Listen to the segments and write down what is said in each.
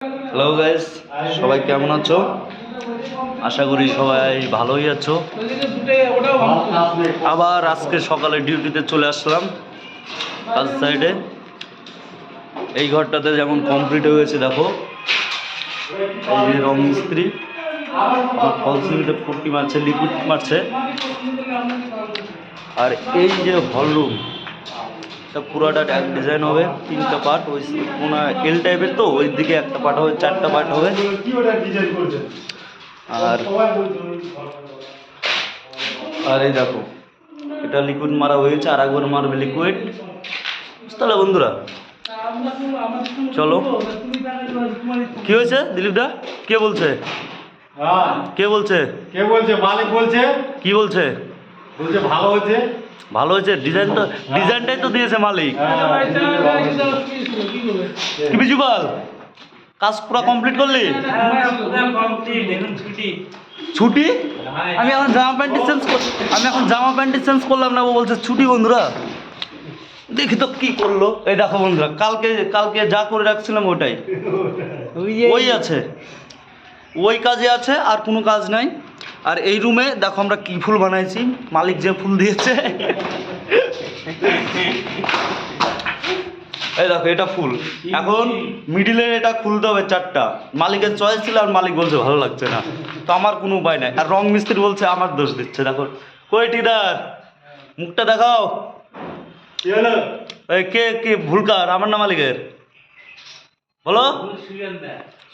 Hello guys, সবাই কেমন আছো? আশা করি সবাই ভালোই আছো। আবার আজকে সকালে ডিউটিতে চলে আসলাম কাজ সাইডে। এই ঘরটাতে যেমন কমপ্লিট হয়ে গেছে, দেখো এই যে রং মিস্ত্রি ফলসিংতে পুট্টি মারছে, লিকুইড মারছে। আর এই যে হল রুম, এটা পুরোটা এক ডিজাইন হবে, 3টা পার্ট। ওই কোনা এল টাইপের, তো ওই দিকে একটা পার্ট হবে, 4টা পার্ট হবে। আর এই দেখো, এটা লিকুইড মারা হয়েছে, আর একবার মারবে লিকুইড। তাহলে বন্ধুরা চলো। কি হয়েছে দিলীপ দা? কে বলছে? কে বলছে? কে বলছে? মালিক বলছে। কি বলছে? বলছে ভালো হয়েছে। ভালো হয়েছে? ডিজাইনটাই তো দিয়েছে মালিক। কি বিজুবাল, কাজ পুরো কমপ্লিট করলি? ছুটি? আমি এখন জামা প্যান্ট চেঞ্জ করলাম না, ও বলছে ছুটি। বন্ধুরা দেখি তো কি করলো। এই দেখো বন্ধুরা, কালকে যা করে রাখছিলাম ওটাই ওই আছে, ওই কাজে আছে, আর কোনো কাজ নাই। আর এই রুমে দেখো আমরা কি ফুল বানাইছি, মালিক যে ফুল দিয়েছে। এই দেখো, এটা ফুল। এখন মিডিলে এটা খুলতে হবে 4টা। মালিকের চয়েস ছিল, আর মালিক বলছে ভালো লাগছে না, তো আমার কোনো উপায় নাই। আর রং মিস্ত্রি বলছে আমার দোষ দিচ্ছে। দেখো, কই টিদার, মুখটা দেখাও। কে কে ভুলকার, আমার না মালিকের? বলো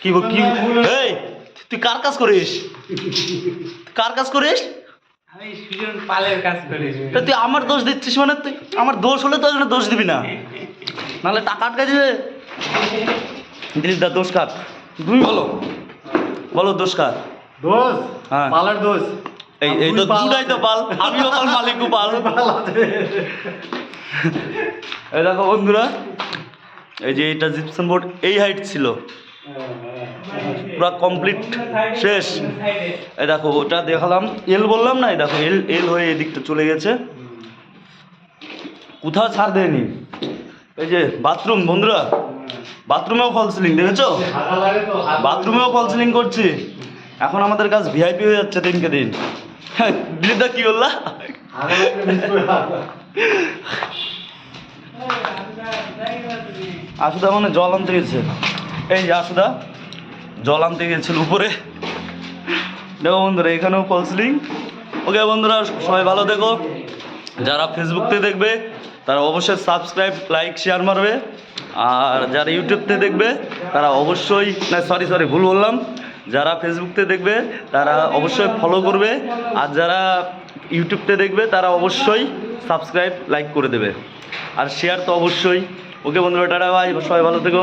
কি কি? এই তুই কার কাজ করিস? কার কাজ করিস? আমি সুজন পালের কাজ করি। তুই আমার দোষ দিচ্ছিস মানে? তুই আমার দোষ হলে তো দোষ দিবি না, নাহলে টাকা আটকে দিবে। দিলীপ দা, দোষ কার? তুমি বলো দোষ কার? দোষ হ্যাঁ, পালের দোষ। এই তো দুটাই তো পাল, আমিও পাল, মালিকও পাল। এই দেখো বন্ধুরা, এই যে এটা জিপসাম বোর্ড এই হাইট ছিল, পুরো কমপ্লিট শেষ। এই দেখো, ওটা দেখালাম, এল বললাম না, এই দেখো এল হয়ে এদিকটা চলে গেছে, কোথাও ছাড় দেয়নি। এই যে বাথরুম বন্ধুরা, বাথরুমেও ফল সিলিং দেখেছো? বাথরুমেও ফল সিলিং করছি। এখন আমাদের কাজ ভিআইপি হয়ে যাচ্ছে দিনকে দিন। দিলীপদা কি বললা? আসুদা মানে জল আনতে গেছে। এই যে আসুদা জল আনতে গেছিল উপরে। দেখো বন্ধুরা, এখানেও ফল সিলিং। ওকে বন্ধুরা, সবাই ভালো দেখো। যারা ফেসবুক থেকে দেখবে তারা অবশ্যই সাবস্ক্রাইব, লাইক, শেয়ার মারবে। আর যারা ইউটিউব থেকে দেখবে তারা অবশ্যই, না সরি ভুল বললাম, যারা ফেসবুক থেকে দেখবে তারা অবশ্যই ফলো করবে। আর যারা ইউটিউব থেকে দেখবে তারা অবশ্যই সাবস্ক্রাইব, লাইক করে দেবে। আর শেয়ার তো অবশ্যই। ওকে বন্ধুরা, টাটা, ভাই, সবাই ভালো থেকো।